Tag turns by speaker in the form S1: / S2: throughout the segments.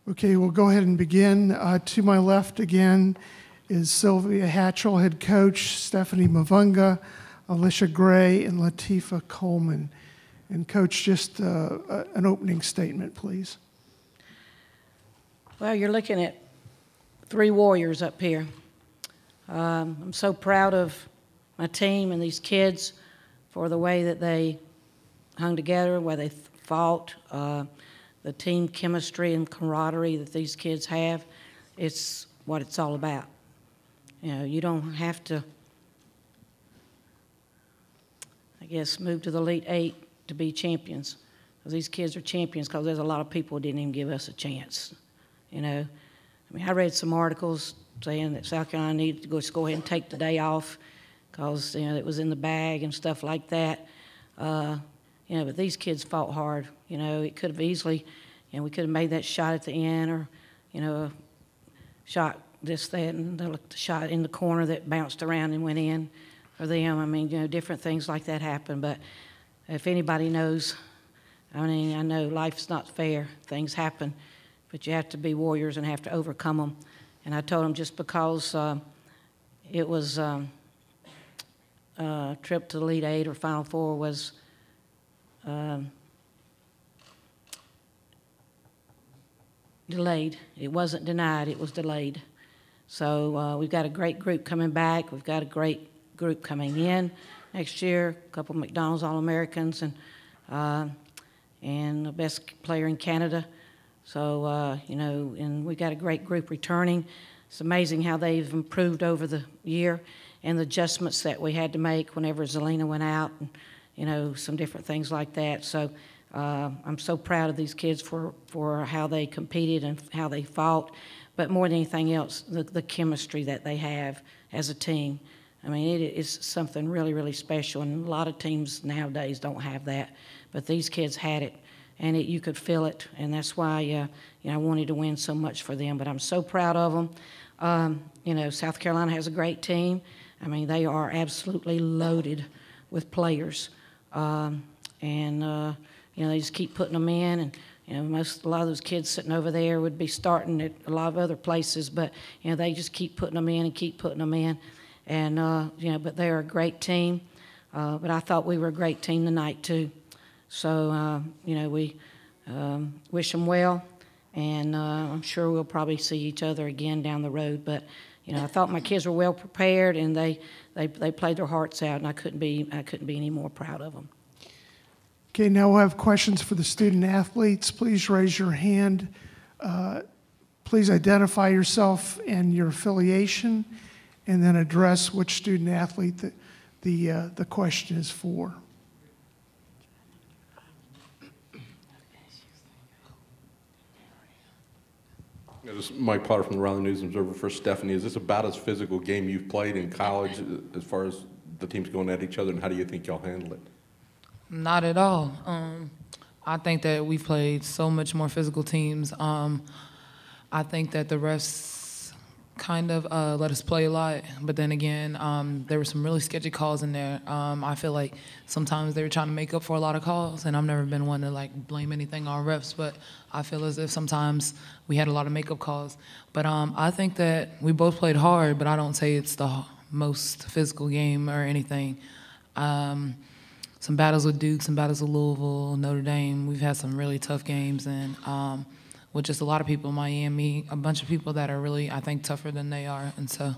S1: Okay, we'll go ahead and begin. To my left again is Sylvia Hatchell, head coach, Stephanie Mavunga, Alicia Gray, and Latifa Coleman. And Coach, just an opening statement, please.
S2: Well, you're looking at three warriors up here. I'm so proud of my team and these kids for the way that they hung together, the way they fought, the team chemistry and camaraderie that these kids have. It's what it's all about. You know, you don't have to, I guess, move to the Elite Eight to be champions. Because these kids are champions because there's a lot of people who didn't even give us a chance, you know. I mean, I read some articles saying that South Carolina needed to go ahead and take the day off because, you know, it was in the bag and stuff like that. You know, but these kids fought hard. You know, it could have easily, you know, we could have made that shot at the end or, you know, shot this, that, and the shot in the corner that bounced around and went in for them. I mean, you know, different things like that happen. But if anybody knows, I mean, I know life's not fair. Things happen. But you have to be warriors and have to overcome them. And I told them just because it was a trip to the Elite Eight or Final Four was delayed. It wasn't denied, it was delayed. So we've got a great group coming back. We've got a great group coming in next year, a couple of McDonald's All-Americans and the best player in Canada. So, you know, and we got a great group returning. It's amazing how they've improved over the year and the adjustments that we had to make whenever Zelina went out and, you know, some different things like that. So I'm so proud of these kids for how they competed and how they fought. But more than anything else, the chemistry that they have as a team. I mean, it is something really, really special. And a lot of teams nowadays don't have that. But these kids had it. And you could feel it, and that's why you know, I wanted to win so much for them. But I'm so proud of them. You know, South Carolina has a great team. I mean, they are absolutely loaded with players, and you know, they just keep putting them in. And you know, a lot of those kids sitting over there would be starting at a lot of other places, but you know, they just keep putting them in and keep putting them in. And you know, but they're a great team. But I thought we were a great team tonight too. So, you know, we wish them well, and I'm sure we'll probably see each other again down the road. But, you know, I thought my kids were well prepared, and they played their hearts out, and I couldn't be any more proud of them.
S1: Okay, now we'll have questions for the student athletes. Please raise your hand. Please identify yourself and your affiliation, and then address which student athlete the question is for.
S3: This is Mike Potter from the Raleigh News Observer. For Stephanie, is this about as physical game you've played in college as far as the teams going at each other, and how do you think y'all handle it?
S4: Not at all. I think that we've played so much more physical teams. I think that the refs kind of let us play a lot, but then again, there were some really sketchy calls in there. I feel like sometimes they were trying to make up for a lot of calls, and I've never been one to like blame anything on refs, but I feel as if sometimes we had a lot of makeup calls. But I think that we both played hard, but I don't say it's the most physical game or anything. Some battles with Duke, some battles with Louisville, Notre Dame. We've had some really tough games, and with just a lot of people in Miami, a bunch of people that are really, I think, tougher than they are. And so,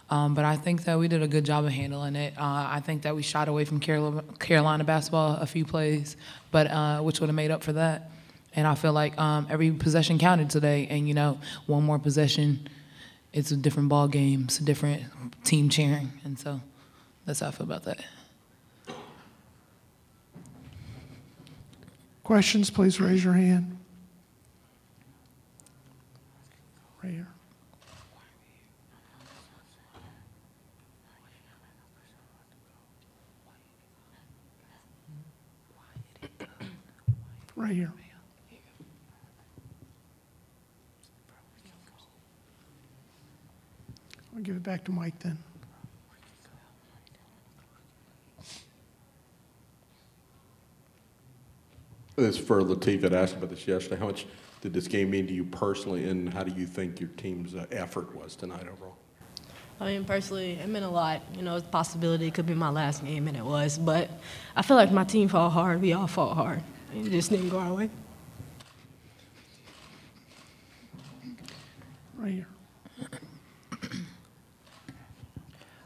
S4: but I think that we did a good job of handling it. I think that we shot away from Carolina basketball a few plays, but which would have made up for that. And I feel like every possession counted today. And, you know, one more possession, it's a different ball game. It's a different team cheering. And so that's how I feel about that.
S1: Questions, please raise your hand. Right here. Right here. I'll give it back to Mike then.
S3: This is for Latif. I'd asked about this yesterday. How much did this game mean to you personally, and how do you think your team's effort was tonight overall?
S5: I mean, personally, it meant a lot. You know, it's a possibility it could be my last game, and it was. But I feel like my team fought hard. We all fought hard. It just didn't go our way.
S1: Right here.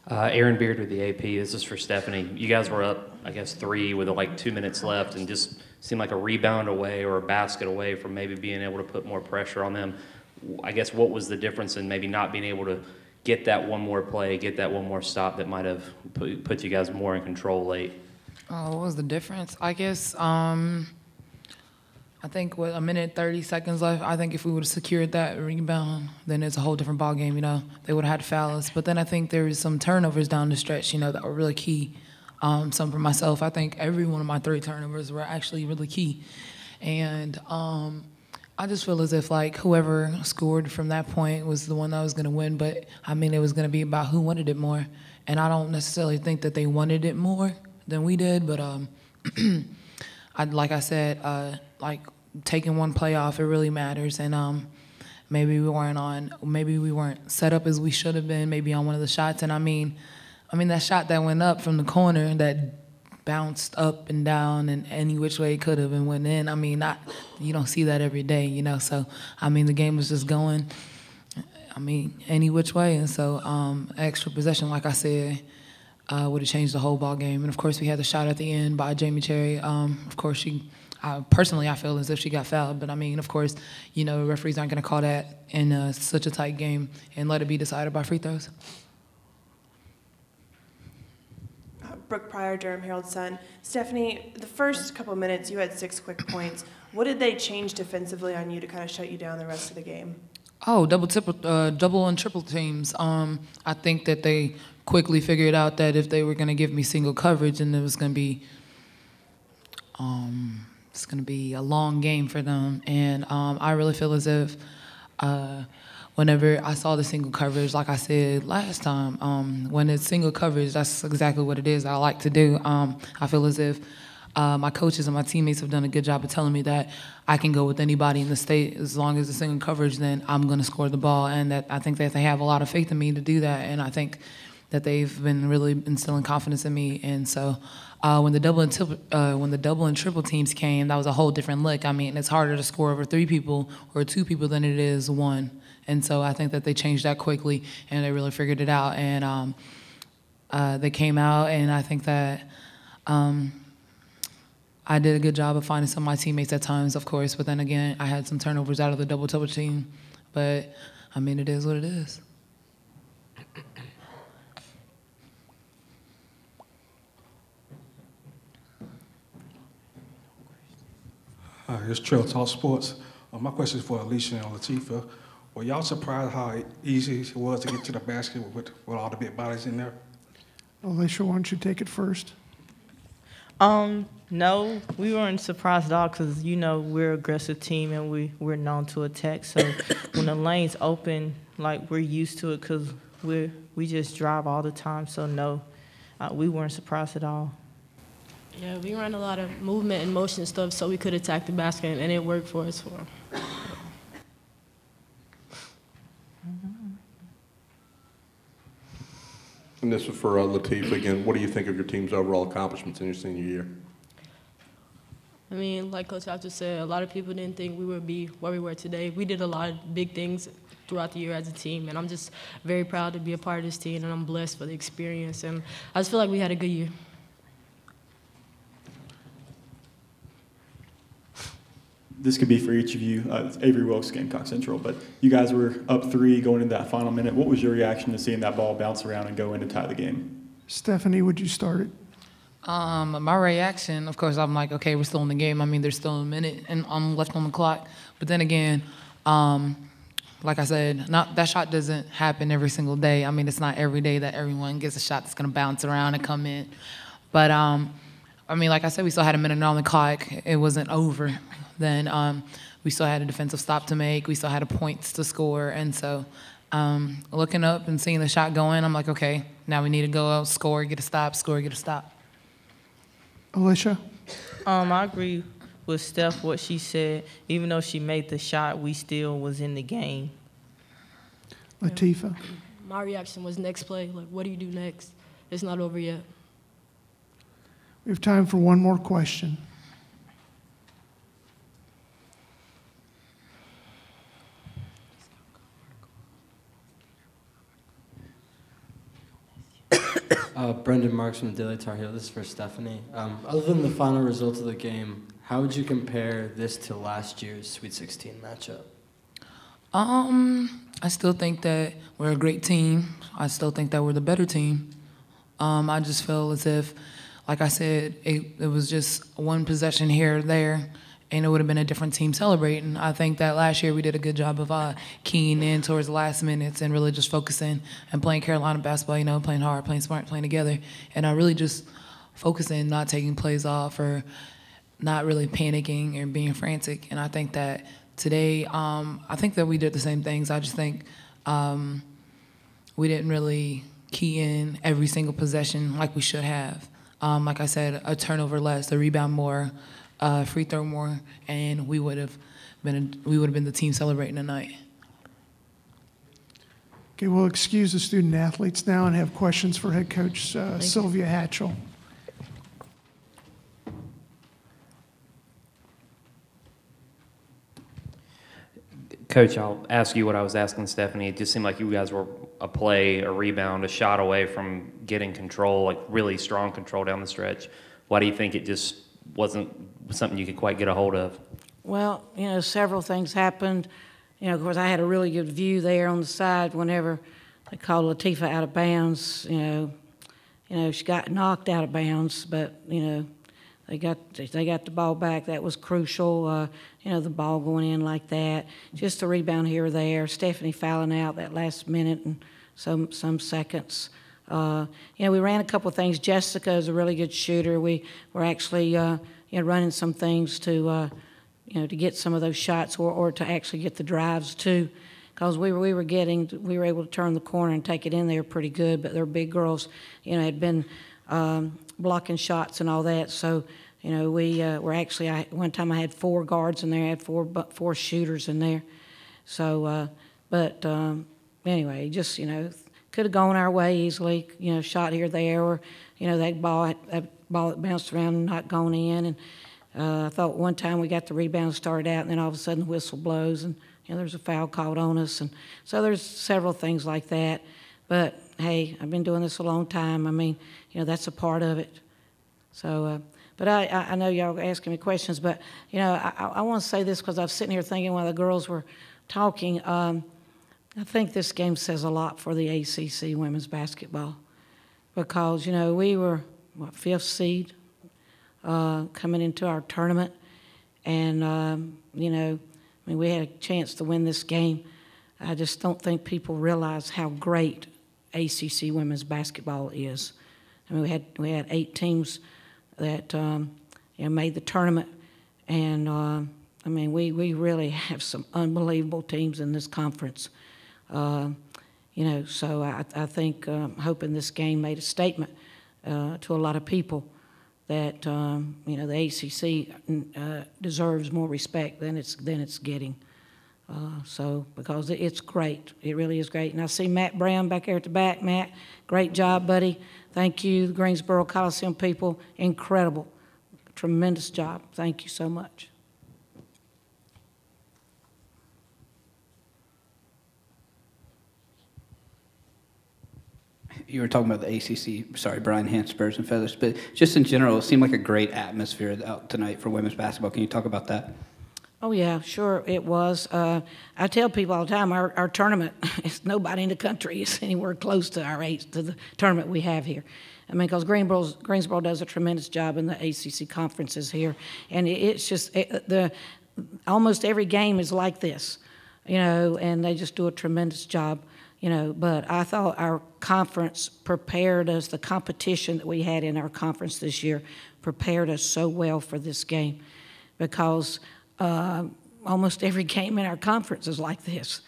S6: Aaron Beard with the AP. This is for Stephanie. You guys were up, I guess, 3 with like 2 minutes left, and just seemed like a rebound away or a basket away from maybe being able to put more pressure on them. I guess what was the difference in maybe not being able to get that one more play, get that one more stop that might have put you guys more in control late?
S4: What was the difference? I guess, I think with 1:30 seconds left, I think if we would have secured that rebound, then it's a whole different ballgame, you know. They would have had to foul us. But then I think there was some turnovers down the stretch, you know, that were really key. Some for myself, I think every one of my 3 turnovers were actually really key. And I just feel as if, like, whoever scored from that point was the one that was going to win. But, I mean, it was going to be about who wanted it more. And I don't necessarily think that they wanted it more than we did. But like I said, like taking one play off, it really matters. And maybe we weren't set up as we should have been, maybe on one of the shots. And I mean that shot that went up from the corner that bounced up and down and any which way it could have and went in. I mean, you don't see that every day, you know. So I mean, the game was just going, I mean, any which way. And so extra possession, like I said, would have changed the whole ball game. And of course, we had the shot at the end by Jamie Cherry. Of course, personally, I feel as if she got fouled. But I mean, of course, you know, referees aren't going to call that in such a tight game and let it be decided by free throws.
S7: Brooke Pryor, Durham Herald-Sun. Stephanie, the first couple minutes, you had 6 quick points. What did they change defensively on you to kind of shut you down the rest of the game?
S4: Oh, double and triple teams. I think that they quickly figured out that if they were going to give me single coverage, and it was going to be, it's going to be a long game for them. And I really feel as if whenever I saw the single coverage, like I said last time, when it's single coverage, that's exactly what it is I like to do. I feel as if my coaches and my teammates have done a good job of telling me that I can go with anybody in the state as long as it's single coverage, then I'm going to score the ball. And that I think that they have a lot of faith in me to do that. And I think that they've been really instilling confidence in me. And so when the double and triple teams came, that was a whole different look. I mean, it's harder to score over 3 people or 2 people than it is 1. And so I think that they changed that quickly, and they really figured it out. And they came out, and I think that I did a good job of finding some of my teammates at times, of course. But then again, I had some turnovers out of the double-double team. But, I mean, it is what it is.
S8: Hi, it's Trill Talk Sports. My question is for Alicia and Latifah. Were y'all surprised how easy it was to get to the basket with all the big bodies in there?
S1: Alicia, why don't you take it first?
S9: No, we weren't surprised at all because, you know, we're an aggressive team and we're known to attack. So when the lane's open, like, we're used to it because we just drive all the time. So, no, we weren't surprised at all.
S5: Yeah, we ran a lot of movement and motion stuff so we could attack the basket, and it worked for us.
S3: And this is for Latif again. What do you think of your team's overall accomplishments in your senior year?
S5: I mean, like Coach Alter said, a lot of people didn't think we would be where we were today. We did a lot of big things throughout the year as a team, and I'm just very proud to be a part of this team, and I'm blessed for the experience. And I just feel like we had a good year.
S10: This could be for each of you. It's Avery Wilkes, Gamecock Central, but you guys were up 3 going into that final minute. What was your reaction to seeing that ball bounce around and go in to tie the game?
S1: Stephanie, would you start it?
S4: My reaction, of course, I'm like, okay, we're still in the game. I mean, there's still a minute and I'm left on the clock. But then again, like I said, that shot doesn't happen every single day. I mean, it's not every day that everyone gets a shot that's going to bounce around and come in. But, I mean, like I said, we still had a minute on the clock. It wasn't over. Then we still had a defensive stop to make. We still had points to score. And so looking up and seeing the shot go in, I'm like, okay, now we need to go out, score, get a stop, score, get a stop.
S1: Alicia?
S9: I agree with Steph, what she said, even though she made the shot, we still was in the game.
S1: Latifah.
S5: My reaction was next play. Like, what do you do next? It's not over yet.
S1: We have time for one more question.
S11: Brendan Marks from the Daily Tar Heel. This is for Stephanie. Other than the final results of the game, how would you compare this to last year's Sweet 16 matchup?
S4: I still think that we're a great team. I still think that we're the better team. I just feel as if, like I said, it was just one possession here or there, and it would have been a different team celebrating. I think that last year we did a good job of keying in towards the last minutes and really just focusing and playing Carolina basketball, you know, playing hard, playing smart, playing together, and really just focusing, not taking plays off or not really panicking and being frantic. And I think that today, I think that we did the same things. I just think we didn't really key in every single possession like we should have. Like I said, a turnover less, a rebound more, free throw more, and we would have been the team celebrating tonight.
S1: Okay, we'll excuse the student athletes now and have questions for head coach Sylvia Hatchell.
S6: Coach, I'll ask you what I was asking Stephanie. It just seemed like you guys were a play, a rebound, a shot away from getting control, like really strong control down the stretch. Why do you think it just wasn't something you could quite get a hold of?
S2: Well, you know, several things happened. You know, of course, I had a really good view there on the side whenever they called Latifah out of bounds. You know, she got knocked out of bounds, but, you know, they got the ball back. That was crucial. You know, the ball going in like that. Just a rebound here or there. Stephanie fouling out that last minute and some seconds. You know, we ran a couple of things. Jessica is a really good shooter. We were actually, you know, running some things to, you know, to get some of those shots or to actually get the drives too, because we were able to turn the corner and take it in there pretty good. But their big girls, you know, had been blocking shots and all that. So, you know, we were actually, one time I had 4 guards in there. I had four shooters in there. So, but anyway, just, you know, could have gone our way easily, you know, shot here, there, or, you know, that ball that bounced around and not gone in. And I thought one time we got the rebound started out, and then all of a sudden the whistle blows, and, you know, there's a foul called on us. And so there's several things like that. But, hey, I've been doing this a long time. I mean, you know, that's a part of it. So, but I know y'all are asking me questions, but, you know, I want to say this because I was sitting here thinking while the girls were talking. I think this game says a lot for the ACC women's basketball because, you know, we were, 5th seed coming into our tournament. And, you know, I mean, we had a chance to win this game. I just don't think people realize how great ACC women's basketball is. I mean, we had 8 teams that you know, made the tournament, and I mean, we really have some unbelievable teams in this conference. You know, so I think hoping this game made a statement to a lot of people that you know, the ACC deserves more respect than it's getting. So, because it's great. It really is great. And I see Matt Brown back there at the back. Matt, great job, buddy. Thank you, the Greensboro Coliseum people. Incredible. Tremendous job. Thank you so much.
S12: You were talking about the ACC, sorry, Brian Hans, Birds and Feathers, but just in general, it seemed like a great atmosphere out tonight for women's basketball. Can you talk about that?
S2: Oh, yeah, sure it was. I tell people all the time, our tournament, nobody in the country is anywhere close to to the tournament we have here. I mean, because Greensboro does a tremendous job in the ACC conferences here, and it's just, almost every game is like this, you know, and they just do a tremendous job, you know. But I thought our conference prepared us, the competition that we had in our conference this year prepared us so well for this game, because almost every game in our conference is like this,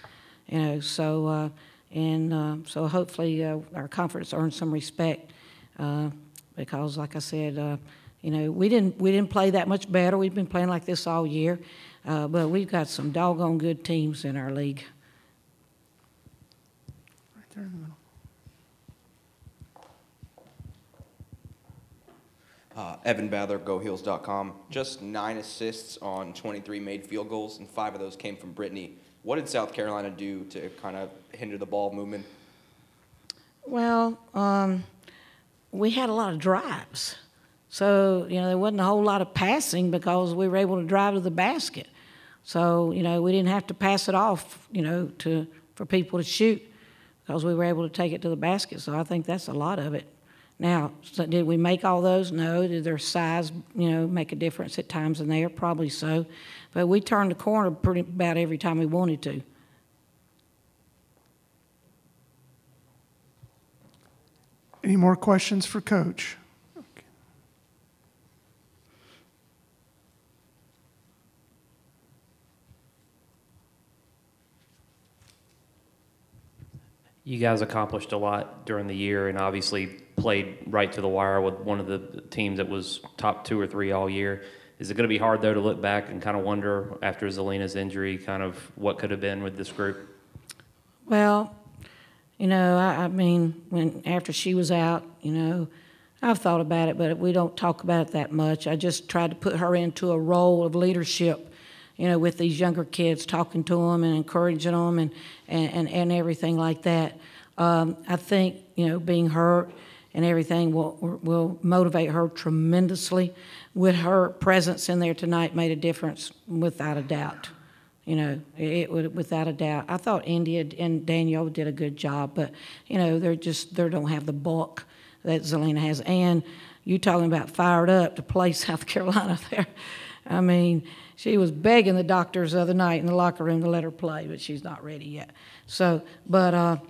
S2: you know. So so hopefully our conference earns some respect because, like I said, You know, we didn't play that much better. We've been playing like this all year, but we've got some doggone good teams in our league.
S1: Right there in the middle.
S13: Evan Bather, GoHeels.com. Just 9 assists on 23 made field goals, and 5 of those came from Brittany. What did South Carolina do to kind of hinder the ball movement?
S2: Well, we had a lot of drives. So, you know, there wasn't a whole lot of passing because we were able to drive to the basket. So, you know, we didn't have to pass it off, you know, for people to shoot because we were able to take it to the basket. So I think that's a lot of it. Now, so did we make all those? No. Did their size, you know, make a difference at times in there? Probably so. But we turned the corner pretty about every time we wanted to.
S1: Any more questions for Coach?
S6: You guys accomplished a lot during the year and obviously played right to the wire with one of the teams that was top 2 or 3 all year. Is it going to be hard, though, to look back and kind of wonder after Zelina's injury kind of what could have been with this group?
S2: Well, you know, I mean, after she was out, you know, I've thought about it, but we don't talk about it that much. I just tried to put her into a role of leadership, you know, with these younger kids, talking to them and encouraging them and everything like that. I think, you know, being hurt and everything will motivate her tremendously. With her presence in there tonight made a difference without a doubt. You know, it would, without a doubt. I thought India and Danielle did a good job, but, you know, they don't have the bulk that Zelina has. And you talking about fired up to play South Carolina there. I mean, she was begging the doctors the other night in the locker room to let her play, but she's not ready yet. So, but,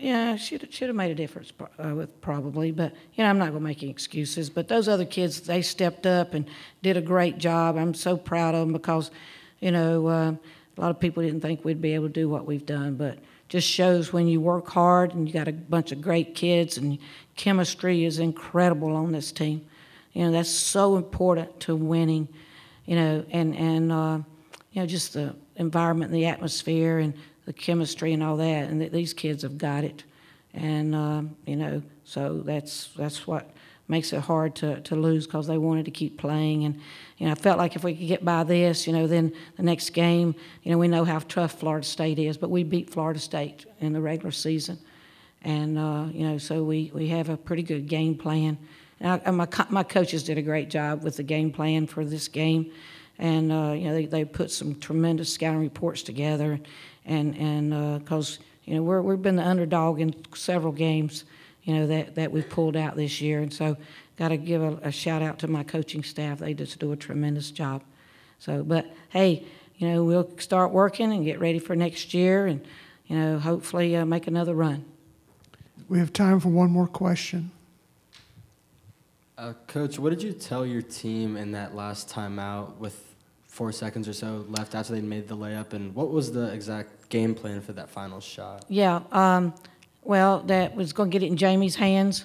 S2: yeah, should have made a difference with probably. But, you know, I'm not going to make any excuses. But those other kids, they stepped up and did a great job. I'm so proud of them because, you know, a lot of people didn't think we'd be able to do what we've done. But just shows when you work hard and you got a bunch of great kids and chemistry is incredible on this team. You know, that's so important to winning. You know, and you know, just the environment and the atmosphere and the chemistry and all that, and these kids have got it. And, you know, so that's what makes it hard to lose because they wanted to keep playing. And, you know, I felt like if we could get by this, you know, then the next game, you know, we know how tough Florida State is, but we beat Florida State in the regular season. And, you know, so we have a pretty good game plan. And my coaches did a great job with the game plan for this game, and you know they put some tremendous scouting reports together, and because you know we've been the underdog in several games, you know that we've pulled out this year, and so got to give a shout out to my coaching staff. They just do a tremendous job. So, but hey, you know we'll start working and get ready for next year, and you know hopefully make another run.
S1: We have time for one more question.
S11: Coach, what did you tell your team in that last timeout with 4 seconds or so left after they made the layup, and what was the exact game plan for that final shot?
S2: Yeah, well, that was going to get it in Jamie's hands,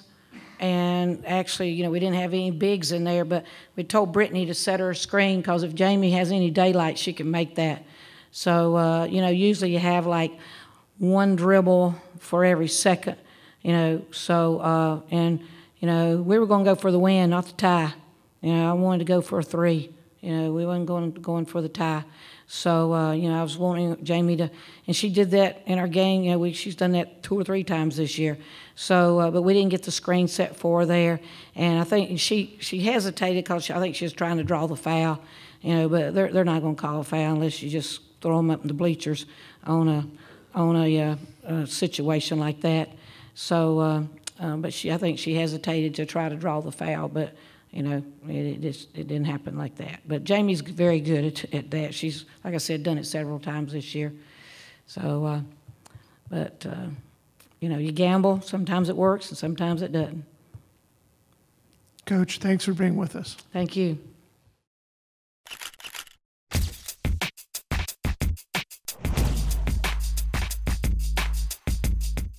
S2: and actually, you know, we didn't have any bigs in there, but we told Brittany to set her a screen because if Jamie has any daylight, she can make that. So, you know, usually you have like one dribble for every second, you know, so, and you know, we were going to go for the win, not the tie. You know, I wanted to go for a 3. You know, we wasn't going for the tie. So, you know, I was wanting Jamie to, and she did that in our game. You know, she's done that 2 or 3 times this year. So, but we didn't get the screen set for her there. And I think she hesitated because I think she was trying to draw the foul. You know, but they're not going to call a foul unless you just throw them up in the bleachers on a situation like that. So. But I think she hesitated to try to draw the foul, but you know, it didn't happen like that. But Jamie's very good at that. She's, like I said, done it several times this year. So, but you know, you gamble. Sometimes it works, and sometimes it doesn't.
S1: Coach, thanks for being with us.
S2: Thank you.